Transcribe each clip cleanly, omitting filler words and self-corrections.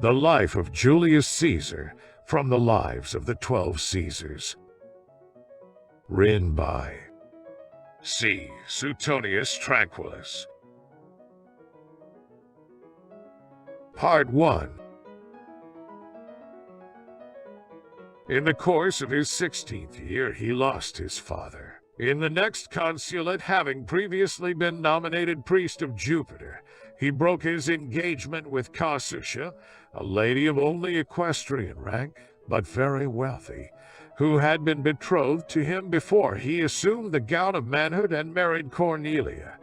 The Life of Julius Caesar, from the Lives of the 12 Caesars. Written by Gaius Suetonius Tranquillus. Part 1. In the course of his 16th year, he lost his father. In the next consulate, having previously been nominated priest of Jupiter, he broke his engagement with Cassius, a lady of only equestrian rank, but very wealthy, who had been betrothed to him before he assumed the gown of manhood and married Cornelia,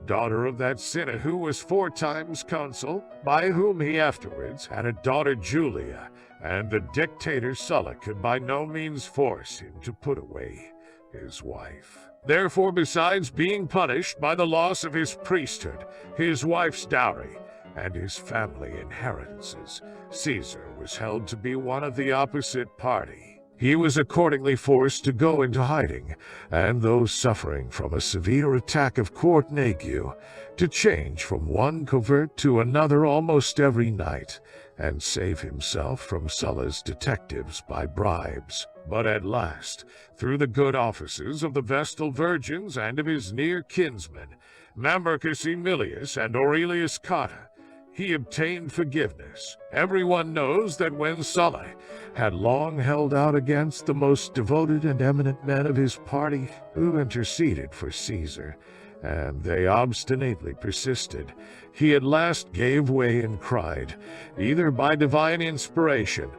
daughter of that Senate who was 4 times consul, by whom he afterwards had a daughter Julia, and the dictator Sulla could by no means force him to put away his wife. Therefore, besides being punished by the loss of his priesthood, his wife's dowry, and his family inheritances, Caesar was held to be one of the opposite party. He was accordingly forced to go into hiding, and though suffering from a severe attack of court ague, to change from one covert to another almost every night, and save himself from Sulla's detectives by bribes. But at last, through the good offices of the Vestal Virgins and of his near kinsmen, Mamercus Aemilius and Aurelius Cotta, he obtained forgiveness. Everyone knows that when Sulla had long held out against the most devoted and eminent men of his party who interceded for Caesar, and they obstinately persisted, he at last gave way and cried, either by divine inspiration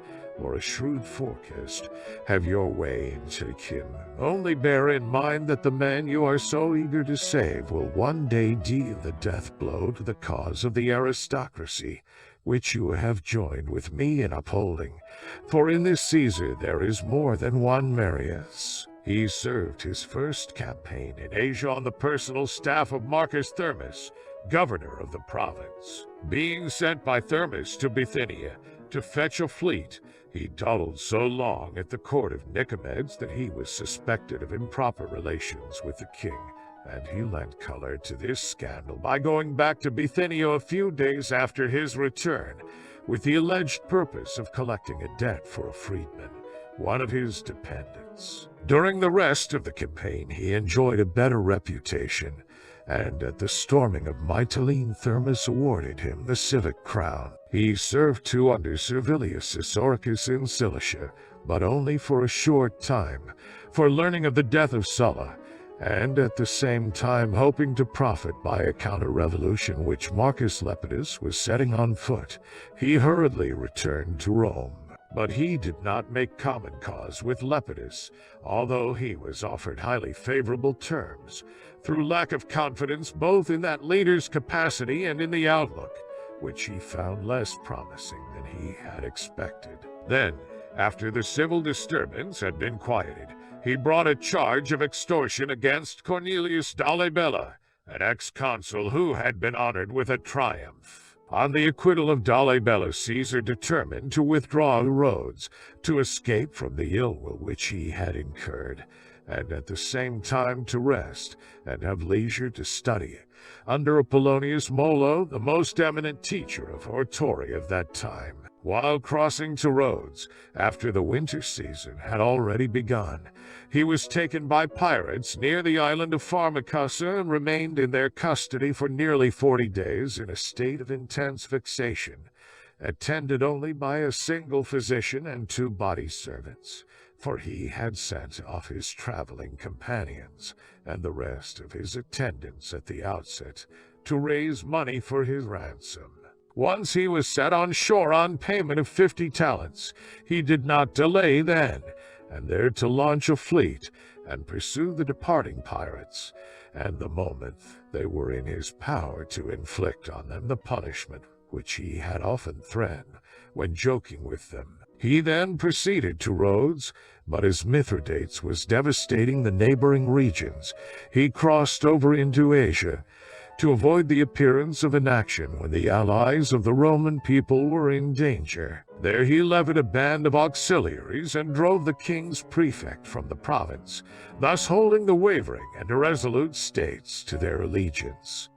or a shrewd forecast, "Have your way and take him. Only bear in mind that the man you are so eager to save will one day deal the death blow to the cause of the aristocracy, which you have joined with me in upholding. For in this Caesar there is more than one Marius." He served his first campaign in Asia on the personal staff of Marcus Thermus, governor of the province. Being sent by Thermus to Bithynia to fetch a fleet, he dawdled so long at the court of Nicomedes that he was suspected of improper relations with the king, and he lent color to this scandal by going back to Bithynia a few days after his return, with the alleged purpose of collecting a debt for a freedman, one of his dependents. During the rest of the campaign he enjoyed a better reputation, and at the storming of Mytilene Thermus awarded him the civic crown. He served too under Servilius Esoricus in Cilicia, but only for a short time, for learning of the death of Sulla, and at the same time hoping to profit by a counter-revolution which Marcus Lepidus was setting on foot, he hurriedly returned to Rome. But he did not make common cause with Lepidus, although he was offered highly favorable terms, through lack of confidence both in that leader's capacity and in the outlook, which he found less promising than he had expected. Then, after the civil disturbance had been quieted, he brought a charge of extortion against Cornelius Dolabella, an ex-consul who had been honored with a triumph. On the acquittal of Dolabella, Caesar determined to withdraw to Rhodes, to escape from the ill will which he had incurred, and at the same time to rest and have leisure to study under Apollonius Molo, the most eminent teacher of oratory of that time. While crossing to Rhodes, after the winter season had already begun, he was taken by pirates near the island of Pharmacusa and remained in their custody for nearly 40 days in a state of intense vexation, attended only by a single physician and 2 body servants, for he had sent off his traveling companions and the rest of his attendants at the outset to raise money for his ransom. Once he was set on shore on payment of 50 talents, he did not delay then, and there to launch a fleet and pursue the departing pirates, and the moment they were in his power to inflict on them the punishment which he had often threatened when joking with them. He then proceeded to Rhodes, but as Mithridates was devastating the neighboring regions, he crossed over into Asia, to avoid the appearance of inaction when the allies of the Roman people were in danger. There he levied a band of auxiliaries and drove the king's prefect from the province, thus holding the wavering and irresolute states to their allegiance.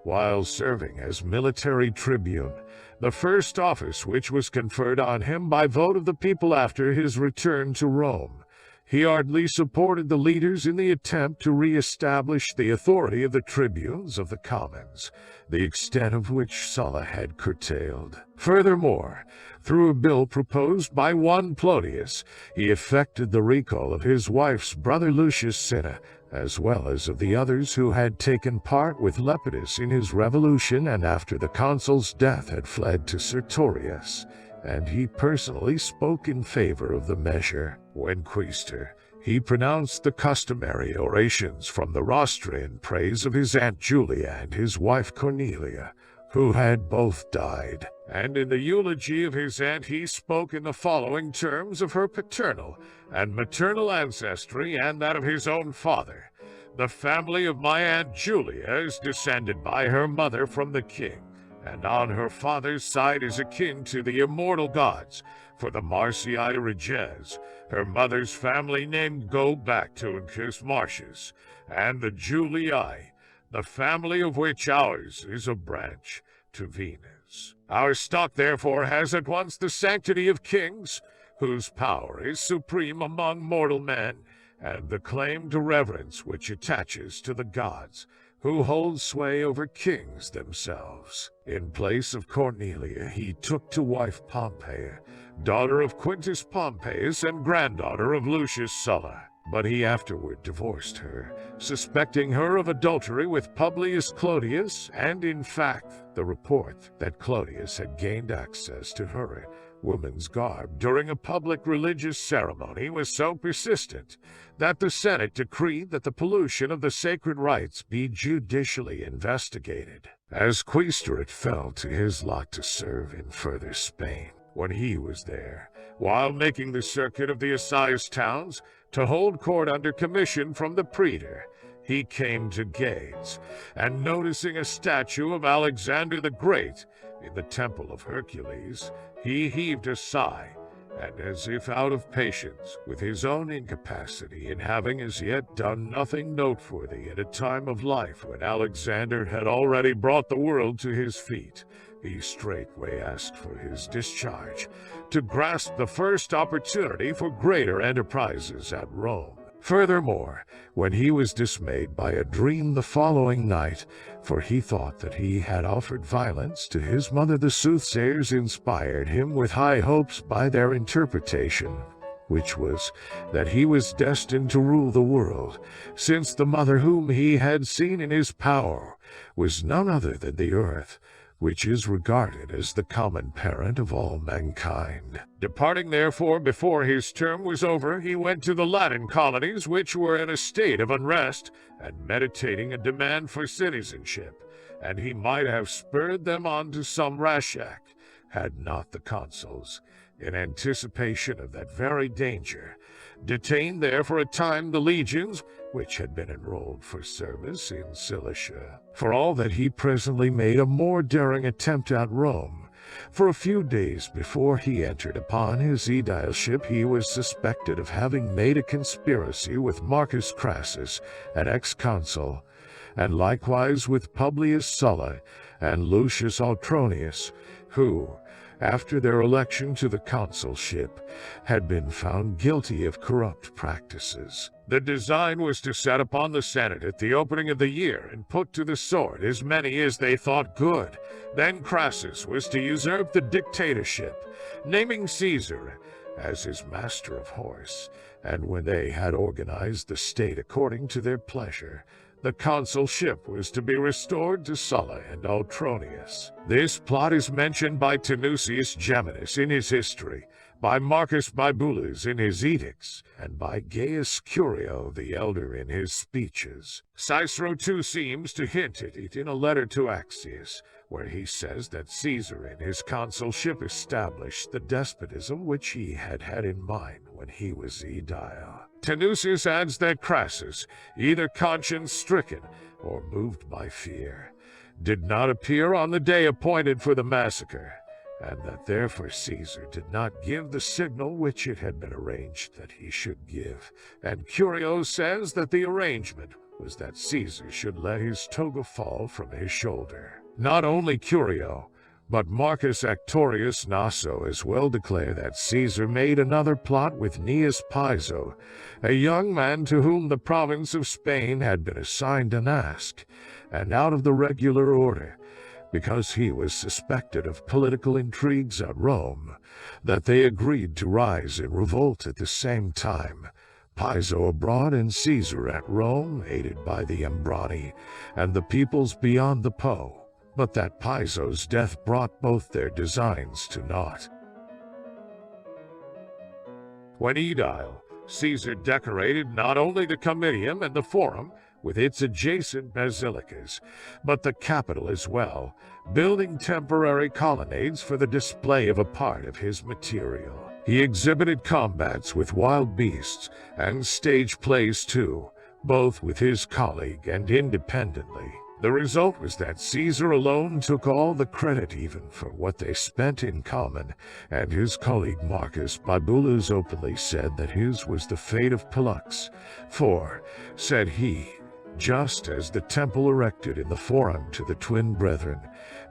while serving as military tribune, the first office which was conferred on him by vote of the people after his return to Rome. He ardently supported the leaders in the attempt to re-establish the authority of the tribunes of the commons, the extent of which Sulla had curtailed. Furthermore, through a bill proposed by one Claudius, he effected the recall of his wife's brother Lucius Cinna, as well as of the others who had taken part with Lepidus in his revolution and after the consul's death had fled to Sertorius, and he personally spoke in favor of the measure. When quaestor, he pronounced the customary orations from the rostra in praise of his aunt Julia and his wife Cornelia, who had both died. And in the eulogy of his aunt he spoke in the following terms of her paternal and maternal ancestry and that of his own father. The family of my aunt Julia is descended by her mother from the king, and on her father's side is akin to the immortal gods, for the Marcii Reges, her mother's family name, go back to Uncus Marcius, and the Julii, the family of which ours is a branch, to Venus. Our stock therefore has at once the sanctity of kings, whose power is supreme among mortal men, and the claim to reverence which attaches to the gods, who hold sway over kings themselves. In place of Cornelia he took to wife Pompeia, daughter of Quintus Pompeius and granddaughter of Lucius Sulla. But he afterward divorced her, suspecting her of adultery with Publius Claudius, and in fact, the report that Claudius had gained access to her woman's garb during a public religious ceremony was so persistent that the Senate decreed that the pollution of the sacred rites be judicially investigated. As quaestor, it fell to his lot to serve in further Spain. When he was there, while making the circuit of the assize towns, to hold court under commission from the praetor, he came to Gades, and noticing a statue of Alexander the Great in the temple of Hercules, he heaved a sigh, and as if out of patience with his own incapacity in having as yet done nothing noteworthy at a time of life when Alexander had already brought the world to his feet, he straightway asked for his discharge, to grasp the first opportunity for greater enterprises at Rome. Furthermore, when he was dismayed by a dream the following night, for he thought that he had offered violence to his mother, the soothsayers inspired him with high hopes by their interpretation, which was that he was destined to rule the world, since the mother whom he had seen in his power was none other than the earth, which is regarded as the common parent of all mankind. Departing therefore before his term was over, he went to the Latin colonies, which were in a state of unrest, and meditating a demand for citizenship, and he might have spurred them on to some rash act, had not the consuls, in anticipation of that very danger, detained there for a time the legions which had been enrolled for service in Cilicia. For all that he presently made a more daring attempt at Rome. For a few days before he entered upon his aedileship, he was suspected of having made a conspiracy with Marcus Crassus, an ex-consul, and likewise with Publius Sulla and Lucius Autronius, who, after their election to the consulship, had been found guilty of corrupt practices. The design was to set upon the Senate at the opening of the year and put to the sword as many as they thought good. Then Crassus was to usurp the dictatorship, naming Caesar as his master of horse, and when they had organized the state according to their pleasure, the consulship was to be restored to Sulla and Autronius. This plot is mentioned by Tanucius Geminus in his history, by Marcus Bibulus in his edicts, and by Gaius Curio the elder in his speeches. Cicero too seems to hint at it in a letter to Axius, where he says that Caesar in his consulship established the despotism which he had had in mind when he was aedile. Tanucius adds that Crassus, either conscience-stricken or moved by fear, did not appear on the day appointed for the massacre, and that therefore Caesar did not give the signal which it had been arranged that he should give. And Curio says that the arrangement was that Caesar should let his toga fall from his shoulder. Not only Curio, but Marcus Actorius Naso as well declare that Caesar made another plot with Gnaeus Piso, a young man to whom the province of Spain had been assigned an ask, and out of the regular order, because he was suspected of political intrigues at Rome, that they agreed to rise in revolt at the same time, Piso abroad and Caesar at Rome, aided by the Ambrani and the peoples beyond the Po. But that Piso's death brought both their designs to naught. When edile, Caesar decorated not only the Comitium and the Forum with its adjacent basilicas, but the Capitol as well, building temporary colonnades for the display of a part of his material. He exhibited combats with wild beasts and stage plays too, both with his colleague and independently. The result was that Caesar alone took all the credit even for what they spent in common, and his colleague Marcus Bibulus openly said that his was the fate of Pollux. For, said he, just as the temple erected in the Forum to the twin brethren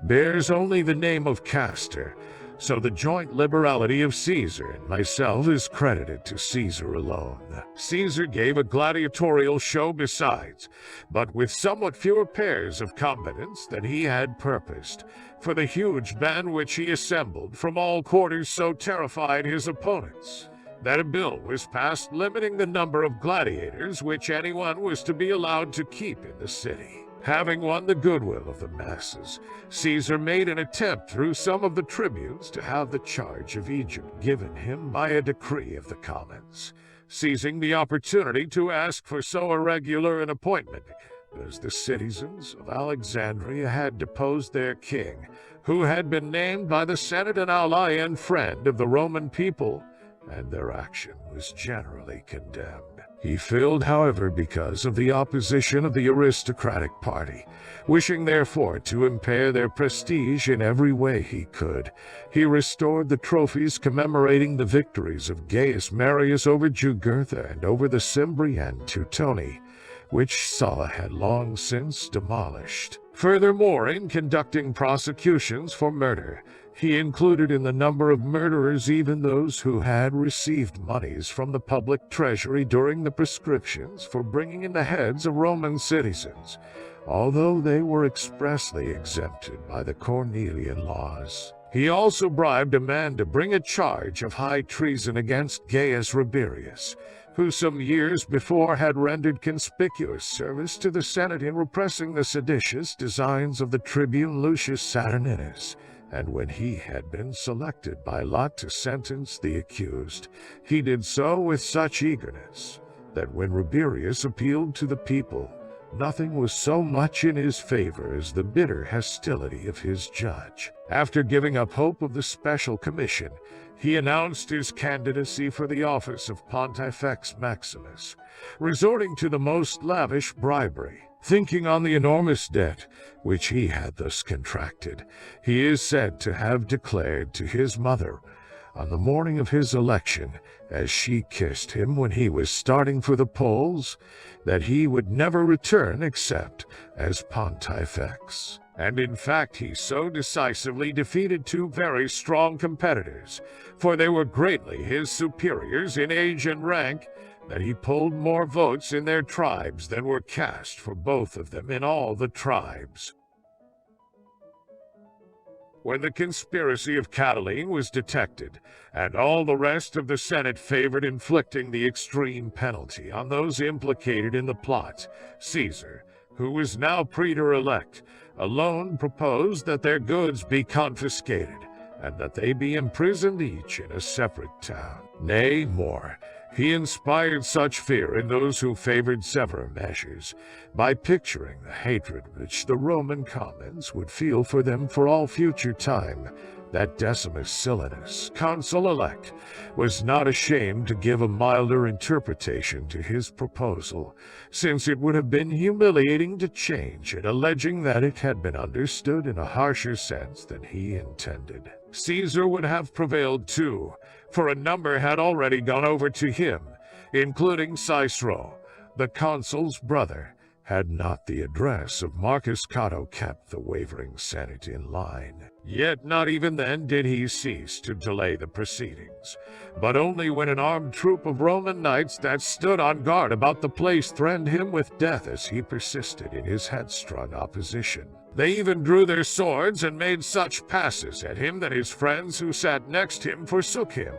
bears only the name of Castor, so the joint liberality of Caesar and myself is credited to Caesar alone. Caesar gave a gladiatorial show besides, but with somewhat fewer pairs of combatants than he had purposed, for the huge band which he assembled from all quarters so terrified his opponents, that a bill was passed limiting the number of gladiators which anyone was to be allowed to keep in the city. Having won the goodwill of the masses, Caesar made an attempt through some of the tribunes to have the charge of Egypt given him by a decree of the commons, seizing the opportunity to ask for so irregular an appointment, as the citizens of Alexandria had deposed their king, who had been named by the Senate an ally and friend of the Roman people, and their action was generally condemned. He failed, however, because of the opposition of the aristocratic party. Wishing therefore to impair their prestige in every way he could, he restored the trophies commemorating the victories of Gaius Marius over Jugurtha and over the Cimbri and Teutoni, which Sulla had long since demolished. Furthermore, in conducting prosecutions for murder, he included in the number of murderers even those who had received monies from the public treasury during the prescriptions for bringing in the heads of Roman citizens, although they were expressly exempted by the Cornelian laws. He also bribed a man to bring a charge of high treason against Gaius Rabirius, who some years before had rendered conspicuous service to the Senate in repressing the seditious designs of the tribune Lucius Saturninus. And when he had been selected by lot to sentence the accused, he did so with such eagerness that when Rabirius appealed to the people, nothing was so much in his favor as the bitter hostility of his judge. After giving up hope of the special commission, he announced his candidacy for the office of Pontifex Maximus, resorting to the most lavish bribery. Thinking on the enormous debt which he had thus contracted, he is said to have declared to his mother, on the morning of his election, as she kissed him when he was starting for the polls, that he would never return except as Pontifex. And in fact he so decisively defeated two very strong competitors, for they were greatly his superiors in age and rank, that he polled more votes in their tribes than were cast for both of them in all the tribes. When the conspiracy of Catiline was detected, and all the rest of the Senate favored inflicting the extreme penalty on those implicated in the plot, Caesar, who was now praetor-elect, alone proposed that their goods be confiscated, and that they be imprisoned each in a separate town. Nay, more, he inspired such fear in those who favored severer measures, by picturing the hatred which the Roman commons would feel for them for all future time, that Decimus Silanus, consul-elect, was not ashamed to give a milder interpretation to his proposal, since it would have been humiliating to change it, alleging that it had been understood in a harsher sense than he intended. Caesar would have prevailed too, for a number had already gone over to him, including Cicero, the consul's brother, had not the address of Marcus Cato kept the wavering Senate in line. Yet not even then did he cease to delay the proceedings, but only when an armed troop of Roman knights that stood on guard about the place threatened him with death as he persisted in his headstrong opposition. They even drew their swords and made such passes at him that his friends who sat next him forsook him,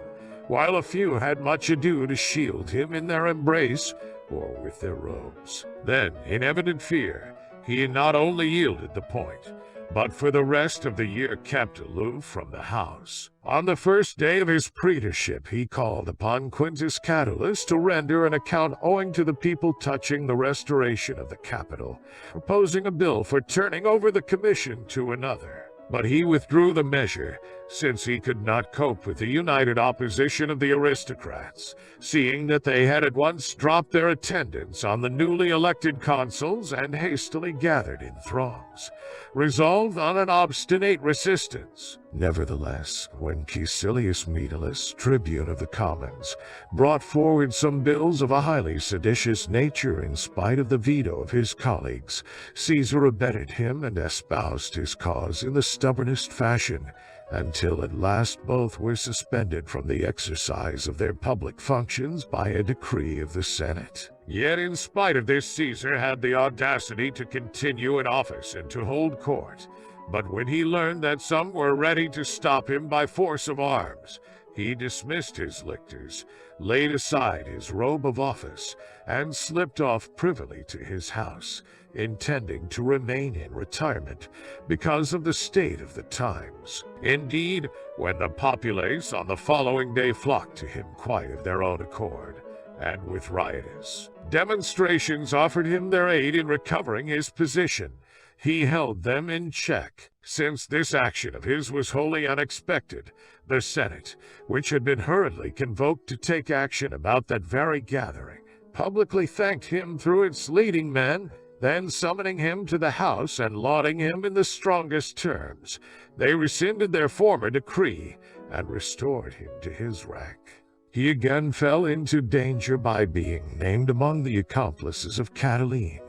while a few had much ado to shield him in their embrace or with their robes. Then, in evident fear, he not only yielded the point, but for the rest of the year kept aloof from the house. On the first day of his praetorship he called upon Quintus Catulus to render an account owing to the people touching the restoration of the Capitol, proposing a bill for turning over the commission to another. But he withdrew the measure, since he could not cope with the united opposition of the aristocrats, seeing that they had at once dropped their attendance on the newly elected consuls and hastily gathered in throngs, resolved on an obstinate resistance. Nevertheless, when Caecilius Metellus, tribune of the commons, brought forward some bills of a highly seditious nature in spite of the veto of his colleagues, Caesar abetted him and espoused his cause in the stubbornest fashion, until at last both were suspended from the exercise of their public functions by a decree of the Senate. Yet in spite of this, Caesar had the audacity to continue in office and to hold court. But when he learned that some were ready to stop him by force of arms, he dismissed his lictors, laid aside his robe of office, and slipped off privily to his house, intending to remain in retirement because of the state of the times. Indeed, when the populace on the following day flocked to him quite of their own accord, and with riotous demonstrations offered him their aid in recovering his position, he held them in check. Since this action of his was wholly unexpected, the Senate, which had been hurriedly convoked to take action about that very gathering, publicly thanked him through its leading men. Then summoning him to the house and lauding him in the strongest terms, they rescinded their former decree and restored him to his rank. He again fell into danger by being named among the accomplices of Catiline,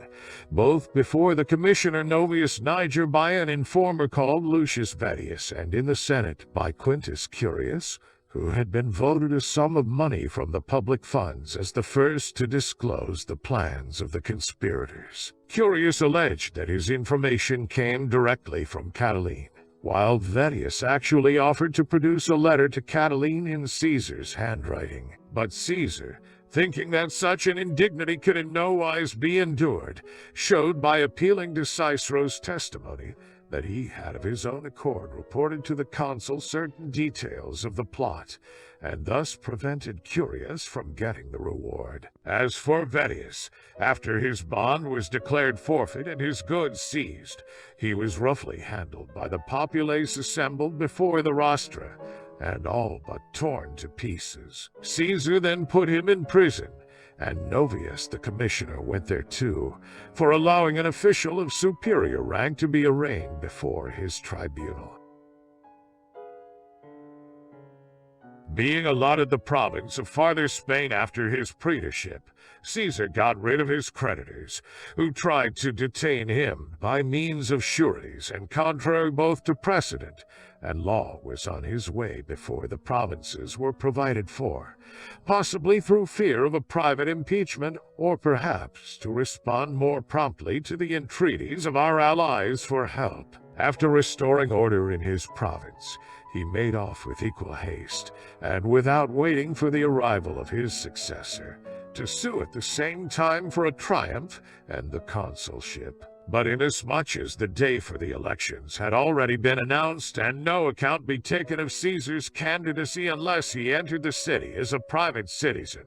both before the commissioner Novius Niger by an informer called Lucius Vettius, and in the Senate by Quintus Curius, who had been voted a sum of money from the public funds as the first to disclose the plans of the conspirators. Curius alleged that his information came directly from Catiline, while Vettius actually offered to produce a letter to Catiline in Caesar's handwriting. But Caesar, thinking that such an indignity could in no wise be endured, showed by appealing to Cicero's testimony that he had of his own accord reported to the consul certain details of the plot, and thus prevented Curius from getting the reward. As for Vettius, after his bond was declared forfeit and his goods seized, he was roughly handled by the populace assembled before the rostra, and all but torn to pieces. Caesar then put him in prison, and Novius the commissioner went there too, for allowing an official of superior rank to be arraigned before his tribunal. Being allotted the province of Farther Spain after his praetorship, Caesar got rid of his creditors, who tried to detain him by means of sureties, and contrary both to precedent and law was on his way before the provinces were provided for, possibly through fear of a private impeachment, or perhaps to respond more promptly to the entreaties of our allies for help. After restoring order in his province, he made off with equal haste, and without waiting for the arrival of his successor, to sue at the same time for a triumph and the consulship. But inasmuch as the day for the elections had already been announced, and no account be taken of Caesar's candidacy unless he entered the city as a private citizen,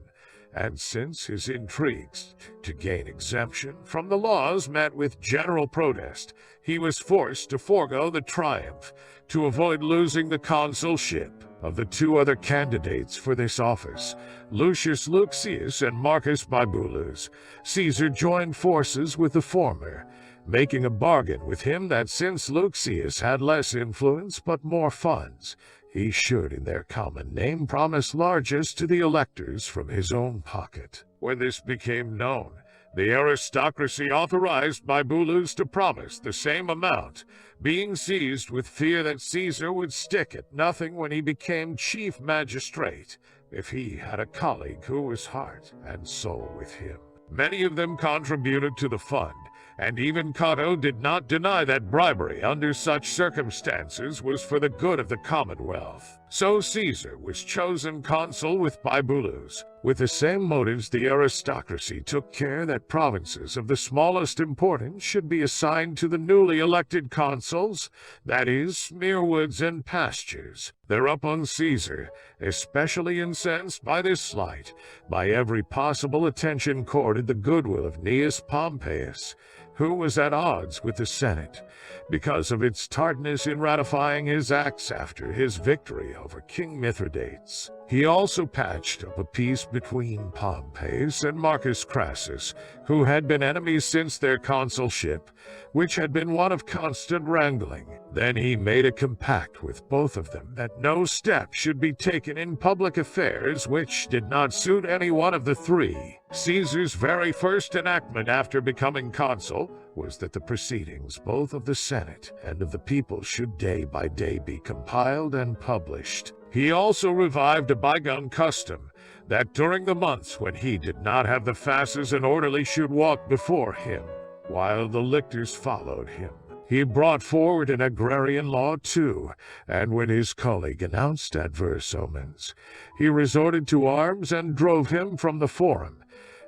and since his intrigues to gain exemption from the laws met with general protest, he was forced to forego the triumph to avoid losing the consulship. Of the two other candidates for this office, Lucius Lucius and Marcus Bibulus, Caesar joined forces with the former, making a bargain with him that since Lucius had less influence but more funds, he should in their common name promise largesse to the electors from his own pocket. When this became known, The aristocracy authorized Bibulus to promise the same amount, being seized with fear that Caesar would stick at nothing when he became chief magistrate, if he had a colleague who was heart and soul with him. Many of them contributed to the fund, and even Cato did not deny that bribery under such circumstances was for the good of the Commonwealth. So Caesar was chosen consul with Bibulus. With the same motives, the aristocracy took care that provinces of the smallest importance should be assigned to the newly elected consuls, that is, mere woods and pastures. Thereupon Caesar, especially incensed by this slight, by every possible attention courted the goodwill of Gnaeus Pompeius, who was at odds with the Senate, because of its tartness in ratifying his acts after his victory over King Mithridates. He also patched up a peace between Pompeius and Marcus Crassus, who had been enemies since their consulship, which had been one of constant wrangling. Then he made a compact with both of them that no step should be taken in public affairs which did not suit any one of the three. Caesar's very first enactment after becoming consul was that the proceedings both of the Senate and of the people should day by day be compiled and published. He also revived a bygone custom that during the months when he did not have the fasces, an orderly should walk before him, while the lictors followed him. He brought forward an agrarian law too, and when his colleague announced adverse omens, he resorted to arms and drove him from the forum.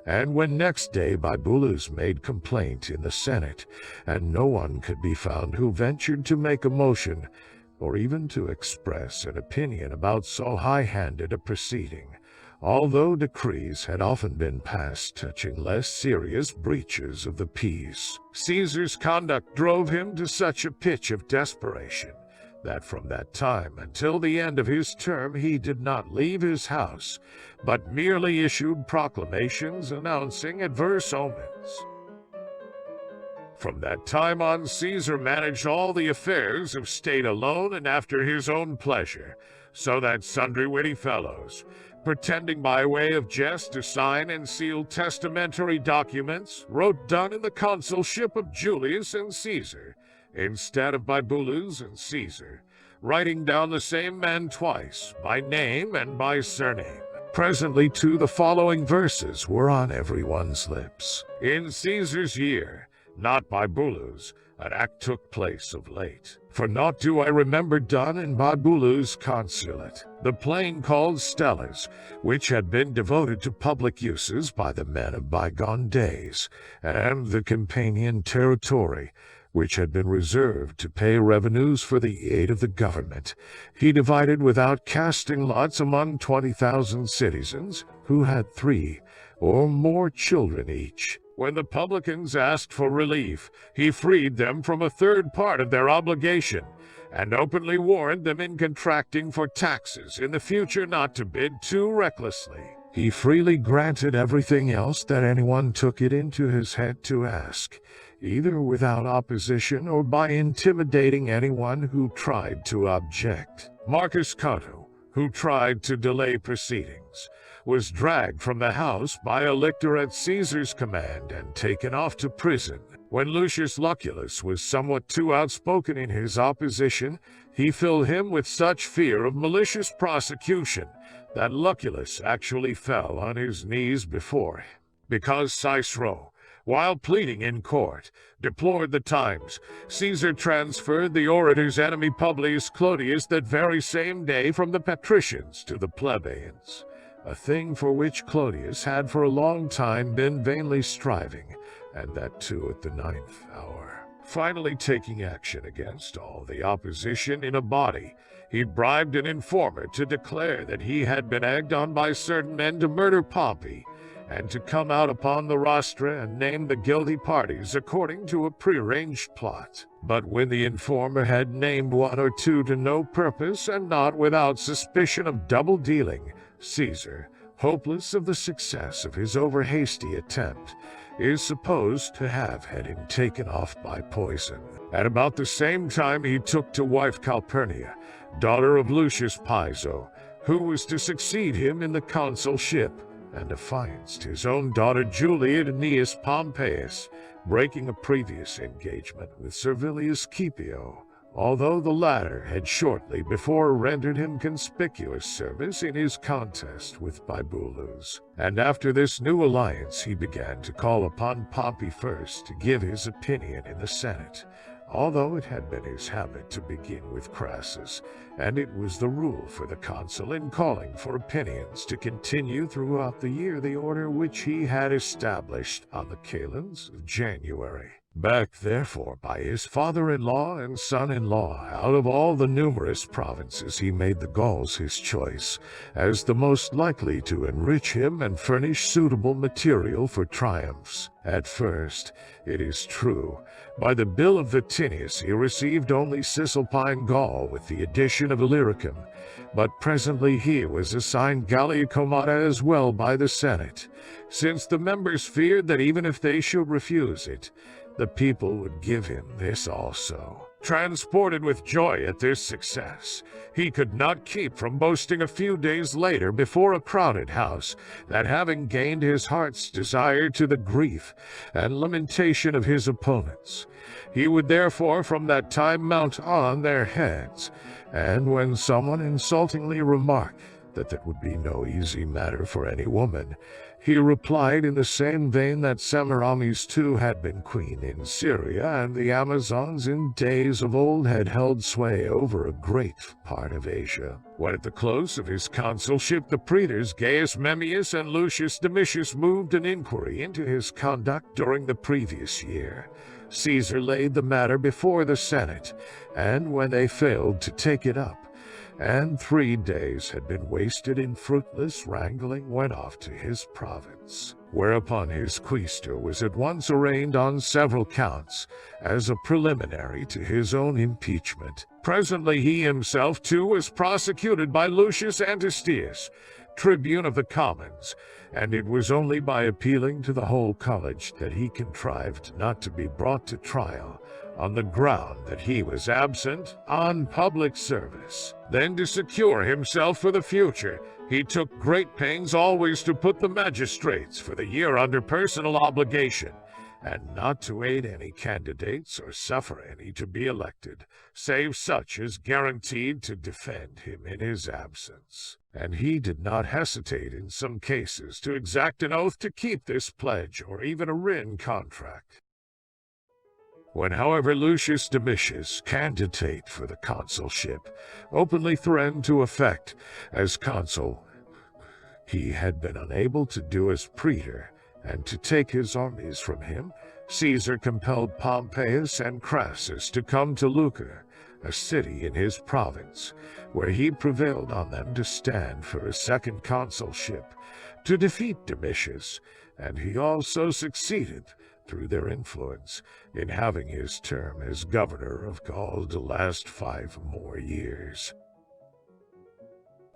And when next day Bibulus made complaint in the Senate, and no one could be found who ventured to make a motion, or even to express an opinion about so high-handed a proceeding, although decrees had often been passed touching less serious breaches of the peace, Caesar's conduct drove him to such a pitch of desperation that from that time until the end of his term he did not leave his house, but merely issued proclamations announcing adverse omens. From that time on, Caesar managed all the affairs of state alone and after his own pleasure, so that sundry witty fellows, pretending by way of jest to sign and seal testamentary documents, wrote done in the consulship of Julius and Caesar, instead of Bibulus and Caesar, writing down the same man twice, by name and by surname. Presently, too, the following verses were on everyone's lips. In Caesar's year, not Bibulus, an act took place of late. For naught do I remember done in Bibulus' consulate, the plain called Stellas, which had been devoted to public uses by the men of bygone days, and the Campanian territory, which had been reserved to pay revenues for the aid of the government, he divided without casting lots among 20,000 citizens, who had 3 or more children each. When the publicans asked for relief, he freed them from a third part of their obligation, and openly warned them in contracting for taxes in the future not to bid too recklessly. He freely granted everything else that anyone took it into his head to ask, either without opposition or by intimidating anyone who tried to object. Marcus Cato, who tried to delay proceedings, was dragged from the house by a lictor at Caesar's command and taken off to prison. When Lucius Lucullus was somewhat too outspoken in his opposition, he filled him with such fear of malicious prosecution that Lucullus actually fell on his knees before him. Because Cicero, while pleading in court, deplored the times, Caesar transferred the orator's enemy Publius Claudius that very same day from the patricians to the plebeians, a thing for which Claudius had for a long time been vainly striving, and that too at the 9th hour. Finally, taking action against all the opposition in a body, he bribed an informer to declare that he had been egged on by certain men to murder Pompey, and to come out upon the rostra and name the guilty parties according to a prearranged plot. But when the informer had named 1 or 2 to no purpose, and not without suspicion of double-dealing, Caesar, hopeless of the success of his over-hasty attempt, is supposed to have had him taken off by poison. At about the same time he took to wife Calpurnia, daughter of Lucius Piso, who was to succeed him in the consulship, and affianced his own daughter Julia to Gnaeus Pompeius, breaking a previous engagement with Servilius Scipio, although the latter had shortly before rendered him conspicuous service in his contest with Bibulus. And after this new alliance he began to call upon Pompey first to give his opinion in the Senate, although it had been his habit to begin with Crassus, and it was the rule for the consul in calling for opinions to continue throughout the year the order which he had established on the calends of January. Backed therefore by his father-in-law and son-in-law, out of all the numerous provinces he made the Gauls his choice, as the most likely to enrich him and furnish suitable material for triumphs. At first, it is true, by the bill of Vatinius he received only Cisalpine Gaul with the addition of Illyricum, but presently he was assigned Gallia Comata as well by the Senate, since the members feared that even if they should refuse it, the people would give him this also. Transported with joy at this success, he could not keep from boasting a few days later before a crowded house that having gained his heart's desire to the grief and lamentation of his opponents, he would therefore from that time mount on their heads, and when someone insultingly remarked that would be no easy matter for any woman, he replied in the same vein that Semiramis too had been queen in Syria, and the Amazons in days of old had held sway over a great part of Asia. When at the close of his consulship the praetors Gaius Memmius and Lucius Domitian moved an inquiry into his conduct during the previous year, Caesar laid the matter before the Senate, and when they failed to take it up, and 3 days had been wasted in fruitless wrangling, went off to his province, whereupon his quaestor was at once arraigned on several counts, as a preliminary to his own impeachment. Presently he himself too was prosecuted by Lucius Antistius, tribune of the commons, and it was only by appealing to the whole college that he contrived not to be brought to trial, on the ground that he was absent on public service. Then, to secure himself for the future, he took great pains always to put the magistrates for the year under personal obligation, and not to aid any candidates or suffer any to be elected, save such as guaranteed to defend him in his absence. And he did not hesitate in some cases to exact an oath to keep this pledge or even a written contract. When, however, Lucius Domitius, candidate for the consulship, openly threatened to effect as consul, he had been unable to do as praetor, and to take his armies from him, Caesar compelled Pompeius and Crassus to come to Lucca, a city in his province, where he prevailed on them to stand for a second consulship, to defeat Domitius, and he also succeeded, through their influence, in having his term as governor of Gaul to last 5 more years.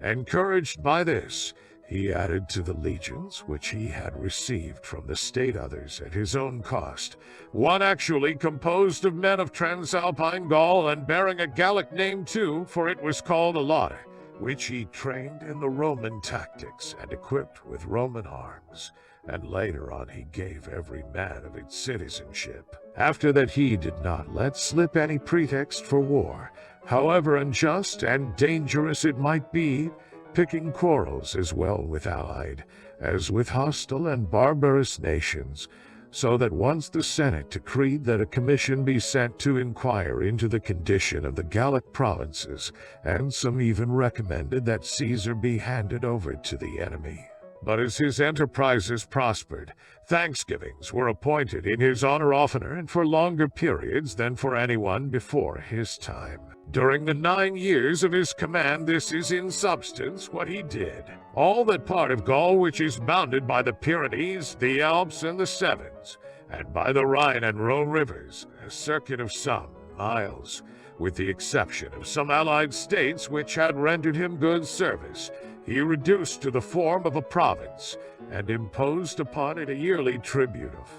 Encouraged by this, he added to the legions which he had received from the state others at his own cost, one actually composed of men of Transalpine Gaul and bearing a Gallic name too, for it was called a Lauder, which he trained in the Roman tactics and equipped with Roman arms, and later on he gave every man of its citizenship. After that he did not let slip any pretext for war, however unjust and dangerous it might be, picking quarrels as well with allied as with hostile and barbarous nations, so that once the Senate decreed that a commission be sent to inquire into the condition of the Gallic provinces, and some even recommended that Caesar be handed over to the enemy. But as his enterprises prospered, thanksgivings were appointed in his honor oftener and for longer periods than for anyone before his time. During the 9 years of his command, this is in substance what he did. All that part of Gaul which is bounded by the Pyrenees, the Alps, and the Cevennes, and by the Rhine and Rhone rivers, a circuit of some miles, with the exception of some allied states which had rendered him good service, he reduced to the form of a province, and imposed upon it a yearly tribute of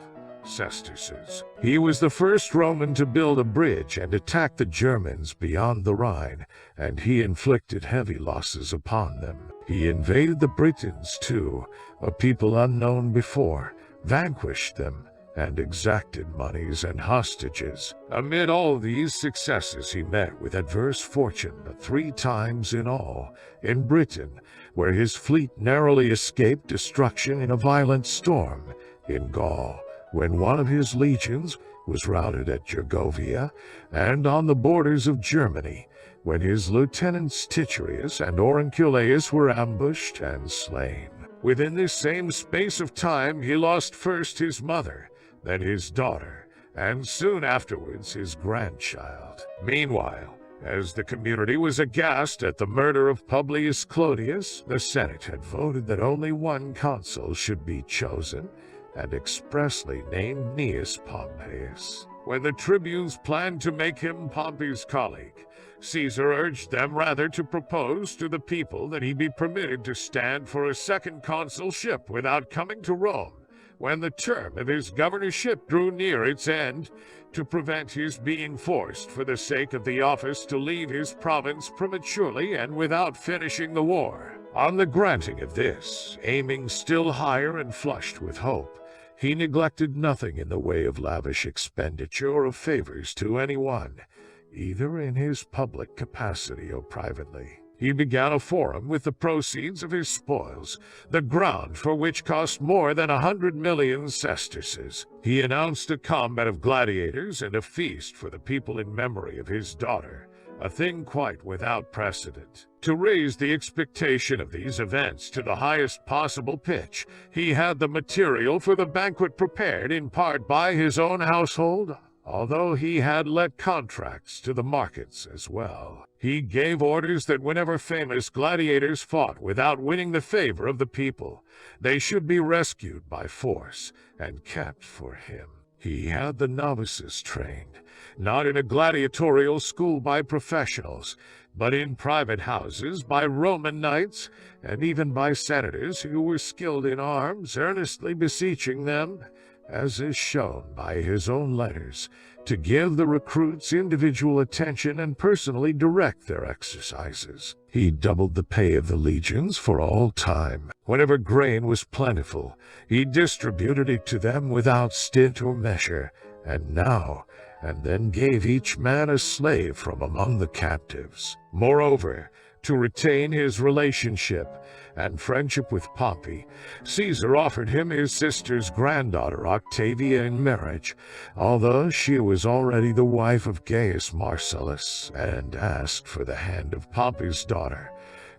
sesterces. He was the first Roman to build a bridge and attack the Germans beyond the Rhine, and he inflicted heavy losses upon them. He invaded the Britons too, a people unknown before, vanquished them, and exacted monies and hostages. Amid all these successes he met with adverse fortune 3 times in all, in Britain, where his fleet narrowly escaped destruction in a violent storm, in Gaul, when one of his legions was routed at Gergovia, and on the borders of Germany, when his lieutenants Titurius and Auriculaeus were ambushed and slain. Within this same space of time he lost first his mother, then his daughter, and soon afterwards his grandchild. Meanwhile, as the community was aghast at the murder of Publius Claudius, the Senate had voted that only one consul should be chosen, and expressly named Gnaeus Pompeius. When the tribunes planned to make him Pompey's colleague, Caesar urged them rather to propose to the people that he be permitted to stand for a second consulship without coming to Rome, when the term of his governorship drew near its end, to prevent his being forced for the sake of the office to leave his province prematurely and without finishing the war. On the granting of this, aiming still higher and flushed with hope, he neglected nothing in the way of lavish expenditure or of favors to anyone, either in his public capacity or privately. He began a forum with the proceeds of his spoils, the ground for which cost more than 100 million sesterces. He announced a combat of gladiators and a feast for the people in memory of his daughter, a thing quite without precedent. To raise the expectation of these events to the highest possible pitch, he had the material for the banquet prepared in part by his own household, although he had let contracts to the markets as well. He gave orders that whenever famous gladiators fought without winning the favor of the people, they should be rescued by force and kept for him. He had the novices trained, not in a gladiatorial school by professionals, but in private houses by Roman knights, and even by senators who were skilled in arms, earnestly beseeching them, as is shown by his own letters, to give the recruits individual attention and personally direct their exercises. He doubled the pay of the legions for all time. Whenever grain was plentiful, he distributed it to them without stint or measure, and now and then gave each man a slave from among the captives. Moreover, to retain his relationship and friendship with Pompey, Caesar offered him his sister's granddaughter Octavia in marriage, although she was already the wife of Gaius Marcellus, and asked for the hand of Pompey's daughter,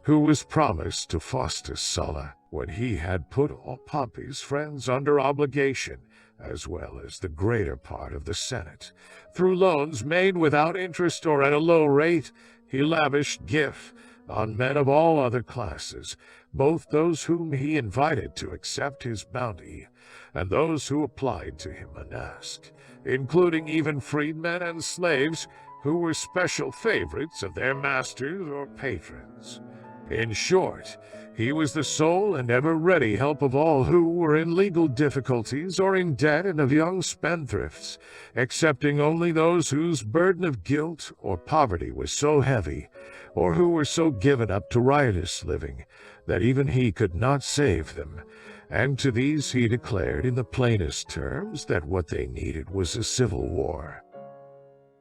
who was promised to Faustus Sulla, when he had put all Pompey's friends under obligation, as well as the greater part of the Senate. Through loans made without interest or at a low rate, he lavished gifts on men of all other classes, both those whom he invited to accept his bounty, and those who applied to him unasked, including even freedmen and slaves who were special favorites of their masters or patrons. In short, he was the sole and ever-ready help of all who were in legal difficulties or in debt, and of young spendthrifts, excepting only those whose burden of guilt or poverty was so heavy, or who were so given up to riotous living, that even he could not save them. And to these he declared in the plainest terms that what they needed was a civil war.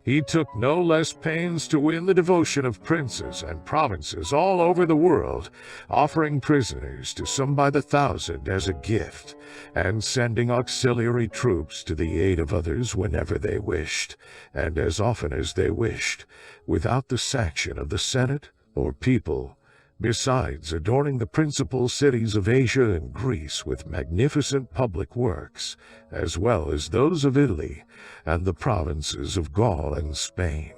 He took no less pains to win the devotion of princes and provinces all over the world, offering prisoners to some by the thousand as a gift, and sending auxiliary troops to the aid of others whenever they wished, and as often as they wished, without the sanction of the Senate or people, besides adorning the principal cities of Asia and Greece with magnificent public works, as well as those of Italy and the provinces of Gaul and Spain.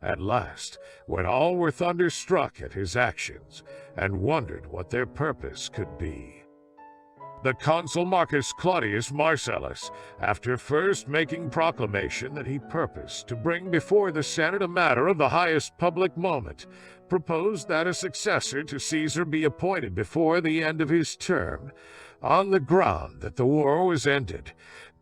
At last, when all were thunderstruck at his actions, and wondered what their purpose could be, the consul Marcus Claudius Marcellus, after first making proclamation that he purposed to bring before the Senate a matter of the highest public moment, proposed that a successor to Caesar be appointed before the end of his term, on the ground that the war was ended,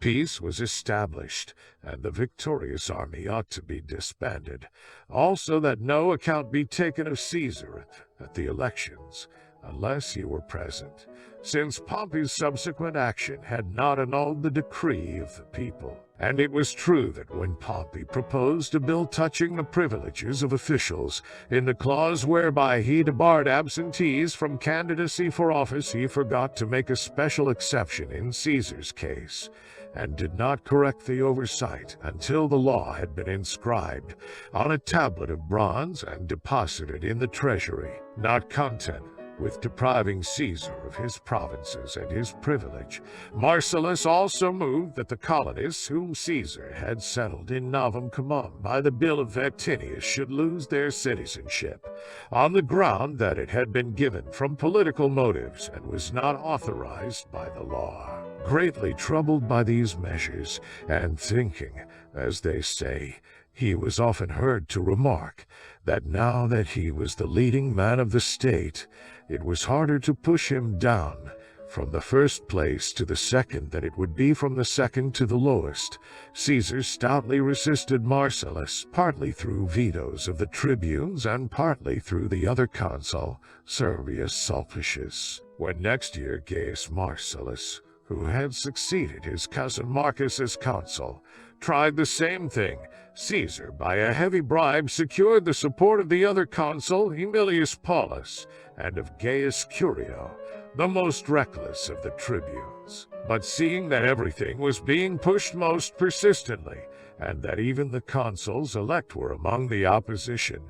Peace was established, and the victorious army ought to be disbanded. Also that no account be taken of Caesar at the elections, unless he were present, since Pompey's subsequent action had not annulled the decree of the people. And it was true that when Pompey proposed a bill touching the privileges of officials, in the clause whereby he debarred absentees from candidacy for office, he forgot to make a special exception in Caesar's case, and did not correct the oversight until the law had been inscribed on a tablet of bronze and deposited in the treasury. Not content with depriving Caesar of his provinces and his privilege, Marcellus also moved that the colonists whom Caesar had settled in Novum Commum by the bill of Vatinius should lose their citizenship, on the ground that it had been given from political motives and was not authorized by the law. Greatly troubled by these measures, and thinking, as they say, he was often heard to remark that now that he was the leading man of the state, it was harder to push him down from the first place to the second than it would be from the second to the lowest. Caesar stoutly resisted Marcellus, partly through vetoes of the tribunes and partly through the other consul, Servius Sulpicius. When next year Gaius Marcellus, who had succeeded his cousin Marcus as consul, tried the same thing, Caesar, by a heavy bribe, secured the support of the other consul, Aemilius Paulus, and of Gaius Curio, the most reckless of the tribunes. But seeing that everything was being pushed most persistently, and that even the consuls elect were among the opposition,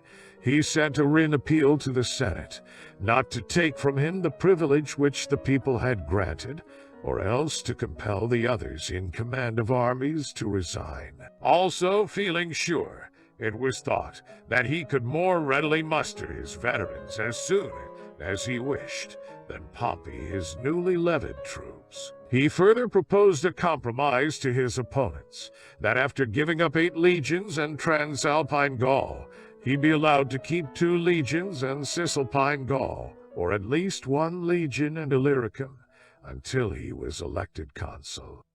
he sent a written appeal to the Senate, not to take from him the privilege which the people had granted, or else to compel the others in command of armies to resign. Also, feeling sure, it was thought, that he could more readily muster his veterans as soon as he wished than Pompey his newly levied troops. He further proposed a compromise to his opponents, that after giving up 8 legions and Transalpine Gaul, he be allowed to keep 2 legions and Cisalpine Gaul, or at least 1 legion and Illyricum, until he was elected consul.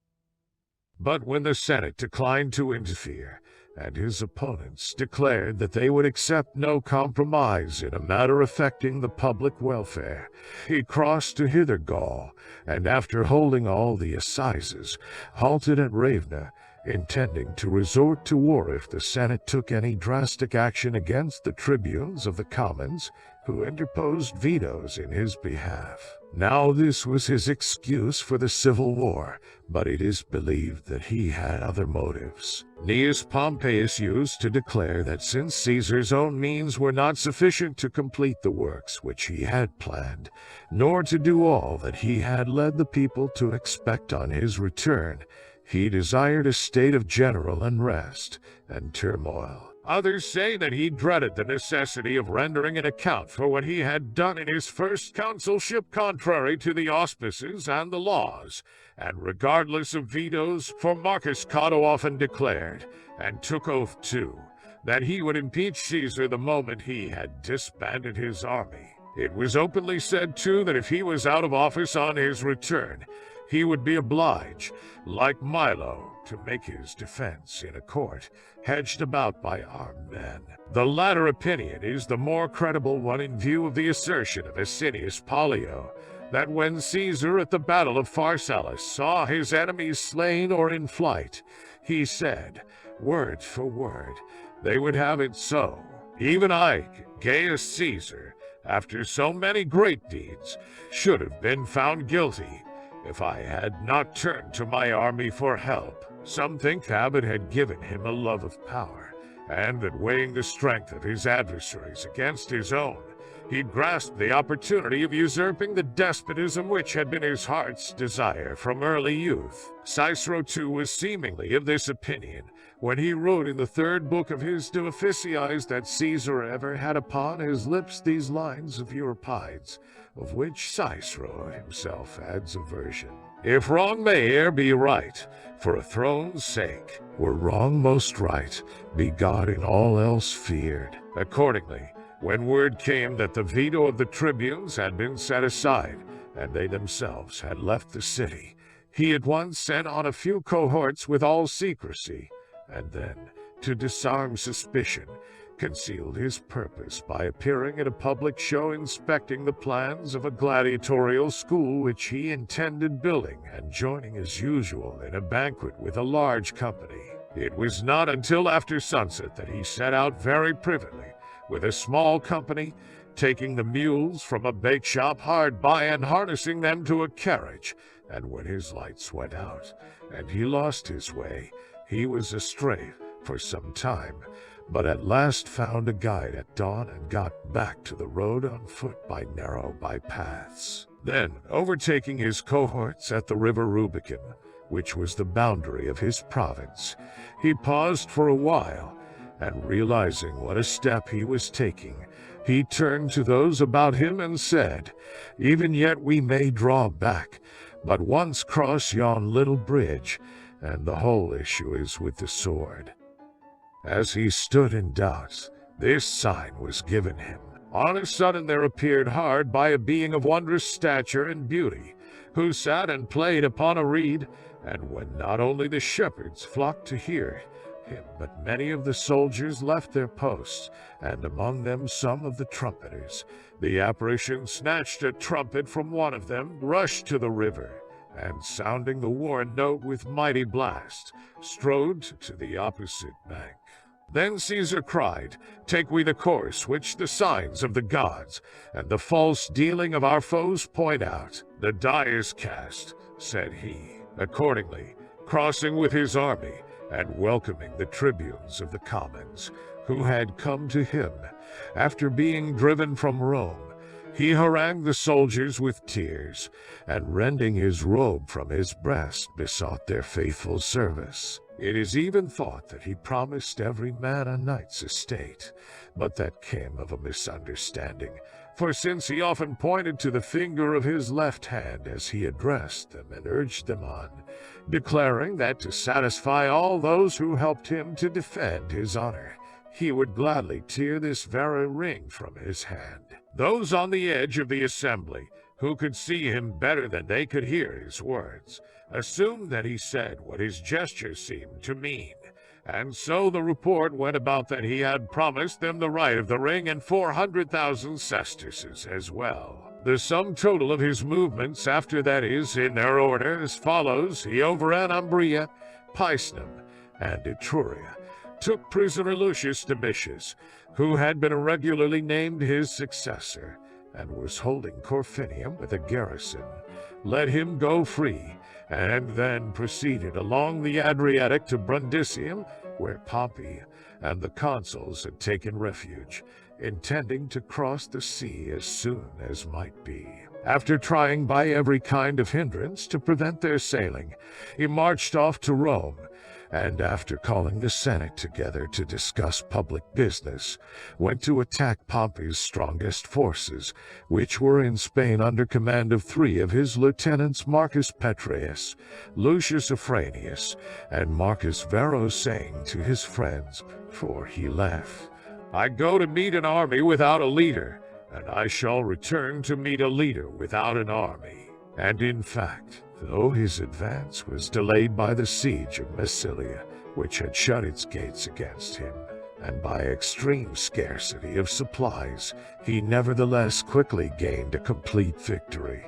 But when the Senate declined to interfere, and his opponents declared that they would accept no compromise in a matter affecting the public welfare, he crossed to hither Gaul, and after holding all the assizes, halted at Ravenna, intending to resort to war if the Senate took any drastic action against the tribunes of the commons, who interposed vetoes in his behalf. Now this was his excuse for the civil war, but it is believed that he had other motives. Gnaeus Pompeius used to declare that since Caesar's own means were not sufficient to complete the works which he had planned, nor to do all that he had led the people to expect on his return, he desired a state of general unrest and turmoil. Others say that he dreaded the necessity of rendering an account for what he had done in his first consulship contrary to the auspices and the laws, and regardless of vetoes, for Marcus Cato often declared, and took oath too, that he would impeach Caesar the moment he had disbanded his army. It was openly said too that if he was out of office on his return, he would be obliged, like Milo, to make his defense in a court hedged about by armed men. The latter opinion is the more credible one in view of the assertion of Asinius Pollio, that when Caesar at the battle of Pharsalus saw his enemies slain or in flight, he said, word for word, they would have it so. Even I, Gaius Caesar, after so many great deeds, should have been found guilty if I had not turned to my army for help. Some think habit had given him a love of power, and that weighing the strength of his adversaries against his own, he grasped the opportunity of usurping the despotism which had been his heart's desire from early youth. Cicero too was seemingly of this opinion, when he wrote in the 3rd book of his De Officiis that Caesar ever had upon his lips these lines of Euripides, of which Cicero himself adds a version. If wrong may e'er be right, for a throne's sake, were wrong most right, be God in all else feared. Accordingly, when word came that the veto of the tribunes had been set aside, and they themselves had left the city, he at once sent on a few cohorts with all secrecy, and then, to disarm suspicion, concealed his purpose by appearing at a public show inspecting the plans of a gladiatorial school which he intended building, and joining as usual in a banquet with a large company. It was not until after sunset that he set out very privately, with a small company, taking the mules from a bake shop hard by and harnessing them to a carriage, and when his lights went out, and he lost his way, he was astray for some time, but at last found a guide at dawn and got back to the road on foot by narrow bypaths. Then, overtaking his cohorts at the river Rubicon, which was the boundary of his province, he paused for a while, and realizing what a step he was taking, he turned to those about him and said, "Even yet we may draw back, but once cross yon little bridge, and the whole issue is with the sword." As he stood in doubt, this sign was given him. On a sudden there appeared hard by a being of wondrous stature and beauty, who sat and played upon a reed, and when not only the shepherds flocked to hear him, but many of the soldiers left their posts, and among them some of the trumpeters, the apparition snatched a trumpet from one of them, rushed to the river, and sounding the war note with mighty blast, strode to the opposite bank. Then Caesar cried, "Take we the course which the signs of the gods and the false dealing of our foes point out. The die is cast," said he. Accordingly, crossing with his army, and welcoming the tribunes of the commons, who had come to him, after being driven from Rome, he harangued the soldiers with tears, and rending his robe from his breast, besought their faithful service. It is even thought that he promised every man a knight's estate, but that came of a misunderstanding, for since he often pointed to the finger of his left hand as he addressed them and urged them on, declaring that to satisfy all those who helped him to defend his honor, he would gladly tear this very ring from his hand. Those on the edge of the assembly, who could see him better than they could hear his words, assumed that he said what his gesture seemed to mean, and so the report went about that he had promised them the right of the ring and 400,000 sesterces as well. The sum total of his movements after that is, in their order, as follows. He overran Umbria, Picenum, and Etruria, took prisoner Lucius Domitius, who had been irregularly named his successor, and was holding Corfinium with a garrison, let him go free, and then proceeded along the Adriatic to Brundisium, where Pompey and the consuls had taken refuge, intending to cross the sea as soon as might be. After trying by every kind of hindrance to prevent their sailing, he marched off to Rome, and after calling the Senate together to discuss public business, went to attack Pompey's strongest forces, which were in Spain under command of 3 of his lieutenants, Marcus Petreius, Lucius Afranius, and Marcus Varro, saying to his friends, before he left, "I go to meet an army without a leader, and I shall return to meet a leader without an army." And in fact, though his advance was delayed by the siege of Massilia, which had shut its gates against him, and by extreme scarcity of supplies, he nevertheless quickly gained a complete victory.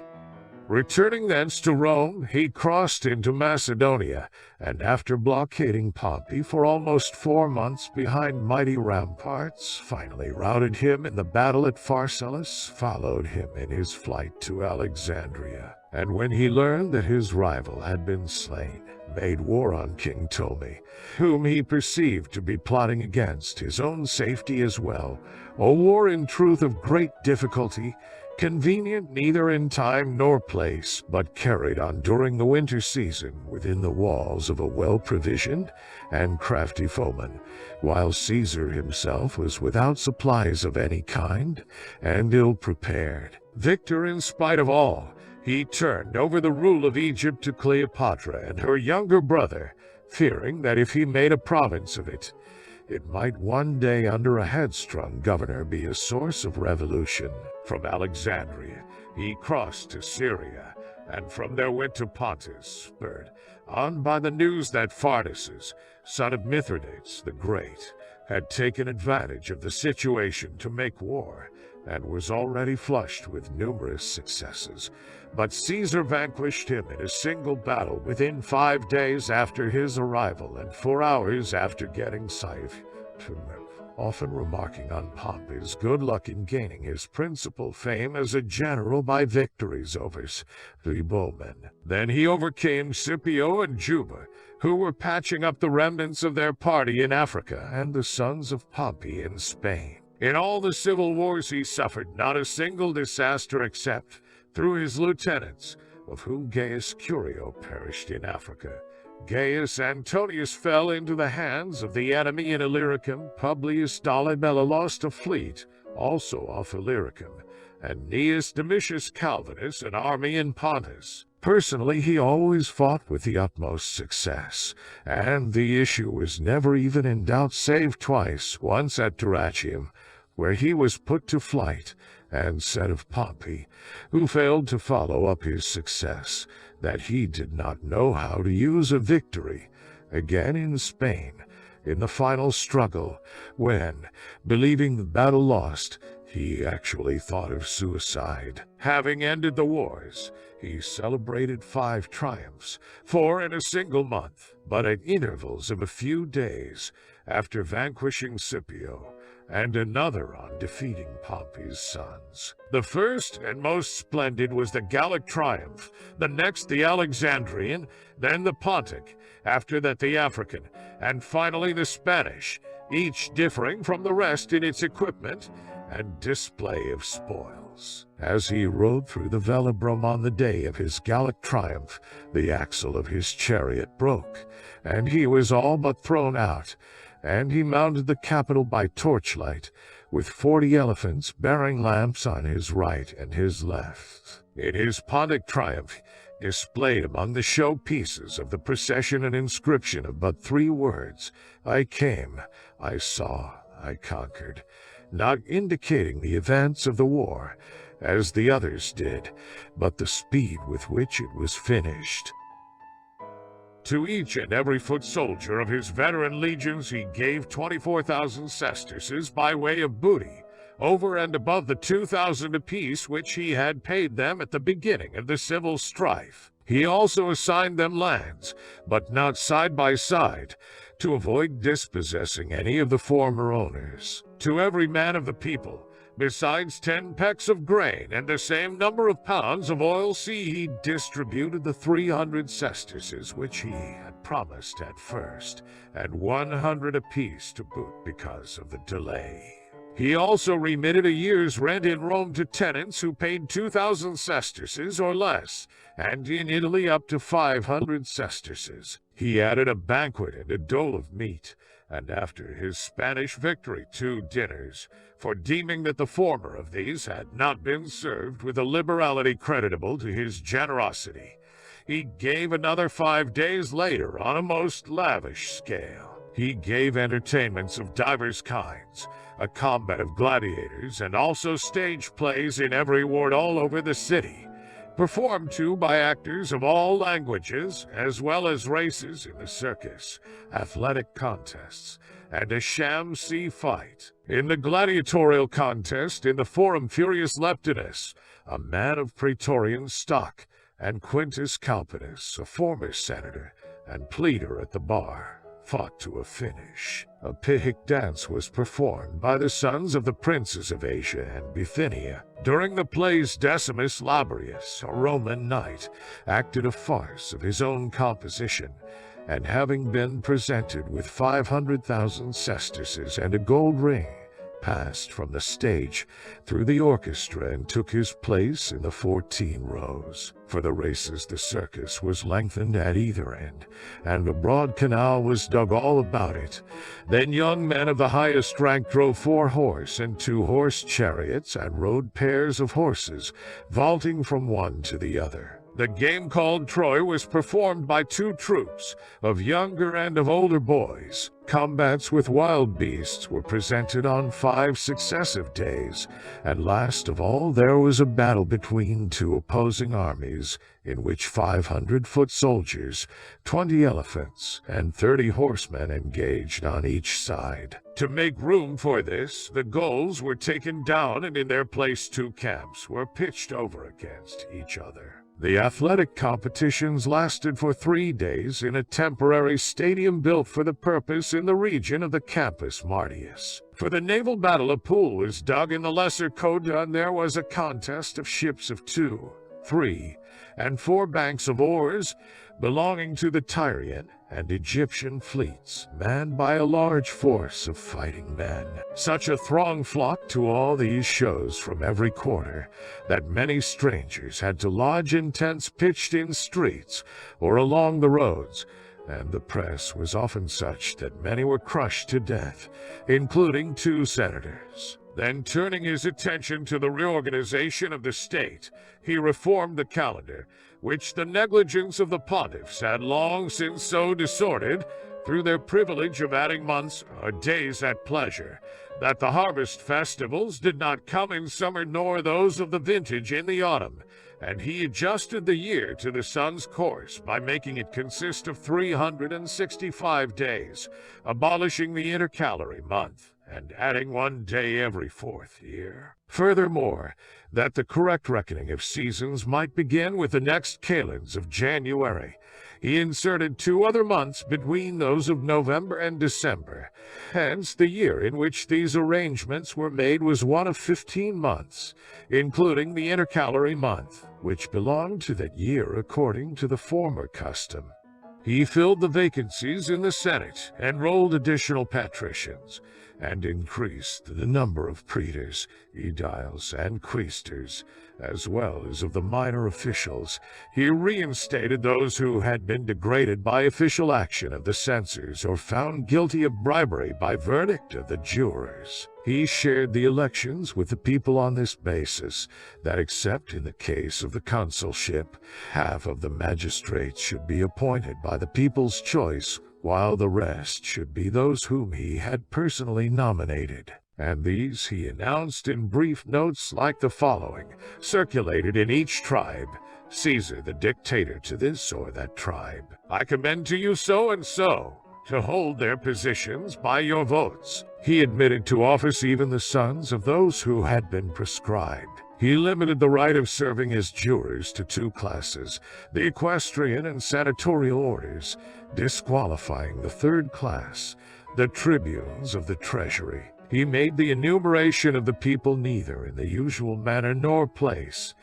Returning thence to Rome, he crossed into Macedonia, and after blockading Pompey for almost 4 months behind mighty ramparts, finally routed him in the battle at Pharsalus, followed him in his flight to Alexandria, and when he learned that his rival had been slain, made war on King Ptolemy, whom he perceived to be plotting against his own safety as well, a war in truth of great difficulty, convenient neither in time nor place, but carried on during the winter season within the walls of a well-provisioned and crafty foeman, while Caesar himself was without supplies of any kind and ill-prepared. Victor in spite of all, he turned over the rule of Egypt to Cleopatra and her younger brother, fearing that if he made a province of it, it might one day under a headstrong governor be a source of revolution. From Alexandria he crossed to Syria, and from there went to Pontus, spurred on by the news that Pharnaces, son of Mithridates the Great, had taken advantage of the situation to make war, and was already flushed with numerous successes. But Caesar vanquished him in a single battle within 5 days after his arrival and 4 hours after getting sight of him, often remarking on Pompey's good luck in gaining his principal fame as a general by victories over the bowmen. Then he overcame Scipio and Juba, who were patching up the remnants of their party in Africa, and the sons of Pompey in Spain. In all the civil wars he suffered not a single disaster except through his lieutenants, of whom Gaius Curio perished in Africa. Gaius Antonius fell into the hands of the enemy in Illyricum. Publius Dolabella lost a fleet, also off Illyricum, and Gnaeus Domitius Calvinus an army in Pontus. Personally, he always fought with the utmost success, and the issue was never even in doubt save twice, once at Dyrrhachium, where he was put to flight, and said of Pompey, who failed to follow up his success, that he did not know how to use a victory. Again in Spain, in the final struggle, when, believing the battle lost, he actually thought of suicide. Having ended the wars, he celebrated 5 triumphs, 4 in a single month, but at intervals of a few days, after vanquishing Scipio, and another on defeating Pompey's sons. The first and most splendid was the Gallic triumph, the next the Alexandrian, then the Pontic, after that the African, and finally the Spanish, each differing from the rest in its equipment and display of spoils. As he rode through the Velabrum on the day of his Gallic triumph, the axle of his chariot broke, and he was all but thrown out, and he mounted the Capitol by torchlight, with 40 elephants bearing lamps on his right and his left. In his Pontic triumph, displayed among the show pieces of the procession an inscription of but 3 words, "I came, I saw, I conquered," not indicating the events of the war, as the others did, but the speed with which it was finished. To each and every foot soldier of his veteran legions he gave 24,000 sesterces by way of booty, over and above the 2,000 apiece which he had paid them at the beginning of the civil strife. He also assigned them lands, but not side by side, to avoid dispossessing any of the former owners. To every man of the people, besides 10 pecks of grain and the same number of pounds of oil, he distributed the 300 sesterces which he had promised at first, and 100 apiece to boot because of the delay. He also remitted a year's rent in Rome to tenants who paid 2,000 sesterces or less, and in Italy up to 500 sesterces. He added a banquet and a dole of meat, and after his Spanish victory 2 dinners, for deeming that the former of these had not been served with a liberality creditable to his generosity. He gave another 5 days later on a most lavish scale. He gave entertainments of divers kinds, a combat of gladiators, and also stage plays in every ward all over the city, performed too by actors of all languages, as well as races in the circus, athletic contests, and a sham sea fight. In the gladiatorial contest in the Forum Furius Leptinus, a man of Praetorian stock, and Quintus Calpinus, a former senator and pleader at the bar, fought to a finish. A Pihic dance was performed by the sons of the princes of Asia and Bithynia. During the plays, Decimus Laborius, a Roman knight, acted a farce of his own composition, and having been presented with 500,000 sesterces and a gold ring, passed from the stage through the orchestra and took his place in the 14 rows. For the races the circus was lengthened at either end, and a broad canal was dug all about it. Then young men of the highest rank drove 4-horse and 2-horse chariots and rode pairs of horses, vaulting from one to the other. The game called Troy was performed by two troops of younger and of older boys. Combats with wild beasts were presented on 5 successive days, and last of all there was a battle between two opposing armies, in which 500 foot soldiers, 20 elephants, and 30 horsemen engaged on each side. To make room for this, the goals were taken down, and in their place 2 camps were pitched over against each other. The athletic competitions lasted for 3 days in a temporary stadium built for the purpose in the region of the Campus Martius. For the naval battle, a pool was dug in the Lesser Coda, and there was a contest of ships of 2, 3, and 4 banks of oars belonging to the Tyrian and Egyptian fleets, manned by a large force of fighting men. Such a throng flocked to all these shows from every quarter that many strangers had to lodge in tents pitched in streets or along the roads, and the press was often such that many were crushed to death, including 2 senators. Then, turning his attention to the reorganization of the state, he reformed the calendar, which the negligence of the pontiffs had long since so disordered, through their privilege of adding months or days at pleasure, that the harvest festivals did not come in summer, nor those of the vintage in the autumn, and he adjusted the year to the sun's course by making it consist of 365 days, abolishing the intercalary month, and adding 1 day every 4th year. Furthermore, that the correct reckoning of seasons might begin with the next kalends of January, he inserted 2 other months between those of November and December. Hence, the year in which these arrangements were made was one of 15 months, including the intercalary month, which belonged to that year according to the former custom. He filled the vacancies in the Senate, enrolled additional patricians, and increased the number of praetors, aediles, and quaestors, as well as of the minor officials. He reinstated those who had been degraded by official action of the censors or found guilty of bribery by verdict of the jurors. He shared the elections with the people on this basis, that except in the case of the consulship, half of the magistrates should be appointed by the people's choice, while the rest should be those whom he had personally nominated. And these he announced in brief notes like the following, circulated in each tribe. Caesar the dictator to this or that tribe. I commend to you so and so, to hold their positions by your votes. He admitted to office even the sons of those who had been proscribed. He limited the right of serving as jurors to 2 classes, the equestrian and senatorial orders, disqualifying the 3rd class, the tribunes of the treasury. He made the enumeration of the people neither in the usual manner nor place,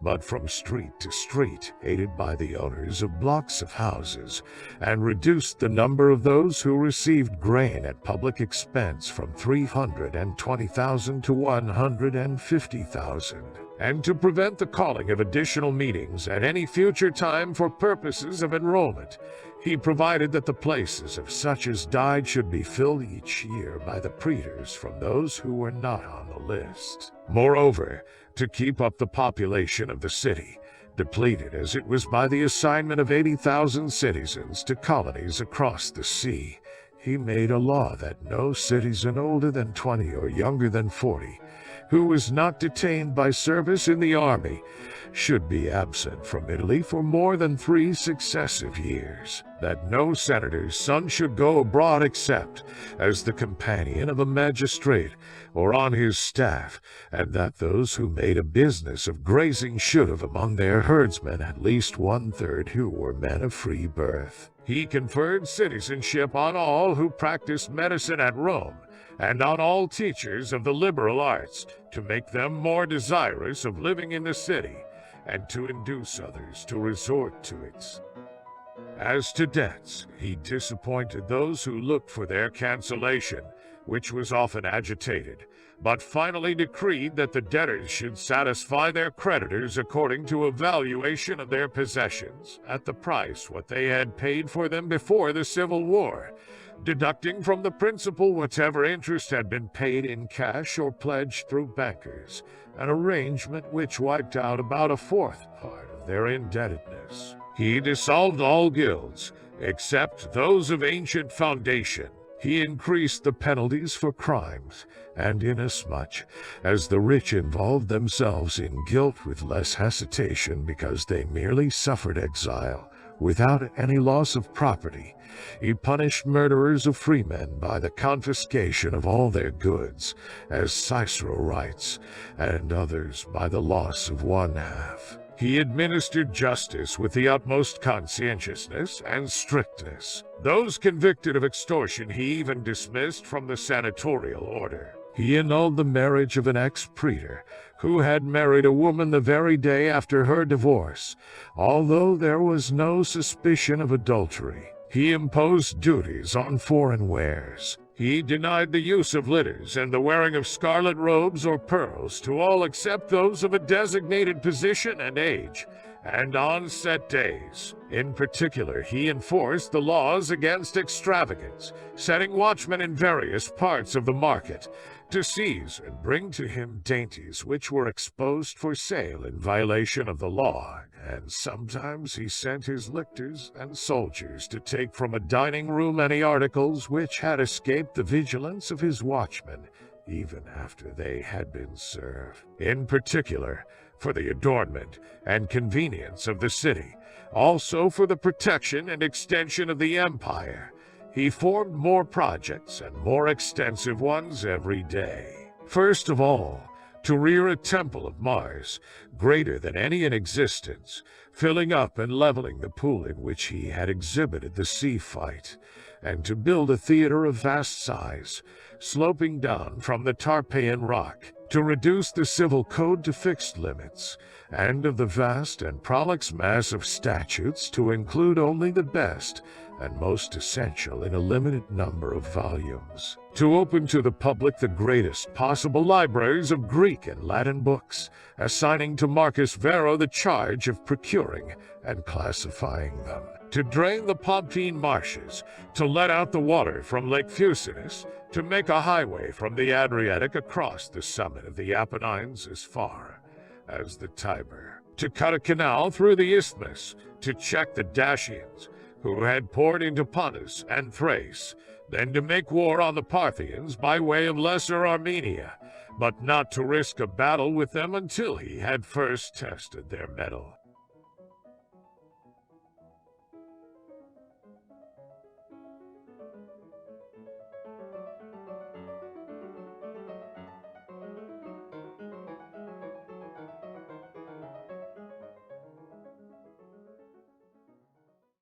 but from street to street, aided by the owners of blocks of houses, and reduced the number of those who received grain at public expense from 320,000 to 150,000. And to prevent the calling of additional meetings at any future time for purposes of enrollment, he provided that the places of such as died should be filled each year by the praetors from those who were not on the list. Moreover, to keep up the population of the city, depleted as it was by the assignment of 80,000 citizens to colonies across the sea, he made a law that no citizen older than 20 or younger than 40, who was not detained by service in the army, should be absent from Italy for more than 3 successive years, that no senator's son should go abroad except as the companion of a magistrate or on his staff, and that those who made a business of grazing should have among their herdsmen at least 1/3 who were men of free birth. He conferred citizenship on all who practiced medicine at Rome, and on all teachers of the liberal arts, to make them more desirous of living in the city, and to induce others to resort to it. As to debts, he disappointed those who looked for their cancellation, which was often agitated, but finally decreed that the debtors should satisfy their creditors according to a valuation of their possessions, at the price what they had paid for them before the Civil War, deducting from the principal whatever interest had been paid in cash or pledged through bankers, an arrangement which wiped out about 1/4 part of of their indebtedness. He dissolved all guilds, except those of ancient foundation. He increased the penalties for crimes, and inasmuch as the rich involved themselves in guilt with less hesitation because they merely suffered exile without any loss of property, he punished murderers of freemen by the confiscation of all their goods, as Cicero writes, and others by the loss of one half. He administered justice with the utmost conscientiousness and strictness. Those convicted of extortion he even dismissed from the senatorial order. He annulled the marriage of an ex-praetor who had married a woman the very day after her divorce, although there was no suspicion of adultery. He imposed duties on foreign wares. He denied the use of litters and the wearing of scarlet robes or pearls to all except those of a designated position and age, and on set days. In particular, he enforced the laws against extravagance, setting watchmen in various parts of the market to seize and bring to him dainties which were exposed for sale in violation of the law, and sometimes he sent his lictors and soldiers to take from a dining room any articles which had escaped the vigilance of his watchmen, even after they had been served. In particular, for the adornment and convenience of the city, also for the protection and extension of the empire, he formed more projects and more extensive ones every day. First of all, to rear a temple of Mars, greater than any in existence, filling up and leveling the pool in which he had exhibited the sea fight, and to build a theater of vast size, sloping down from the Tarpeian rock, to reduce the civil code to fixed limits, and of the vast and prolix mass of statutes to include only the best and most essential in a limited number of volumes, to open to the public the greatest possible libraries of Greek and Latin books, assigning to Marcus Varro the charge of procuring and classifying them, to drain the Pomptine marshes, to let out the water from Lake Fucinus, to make a highway from the Adriatic across the summit of the Apennines as far as the Tiber, to cut a canal through the Isthmus, to check the Dacians, who had poured into Pontus and Thrace, then to make war on the Parthians by way of Lesser Armenia, but not to risk a battle with them until he had first tested their mettle.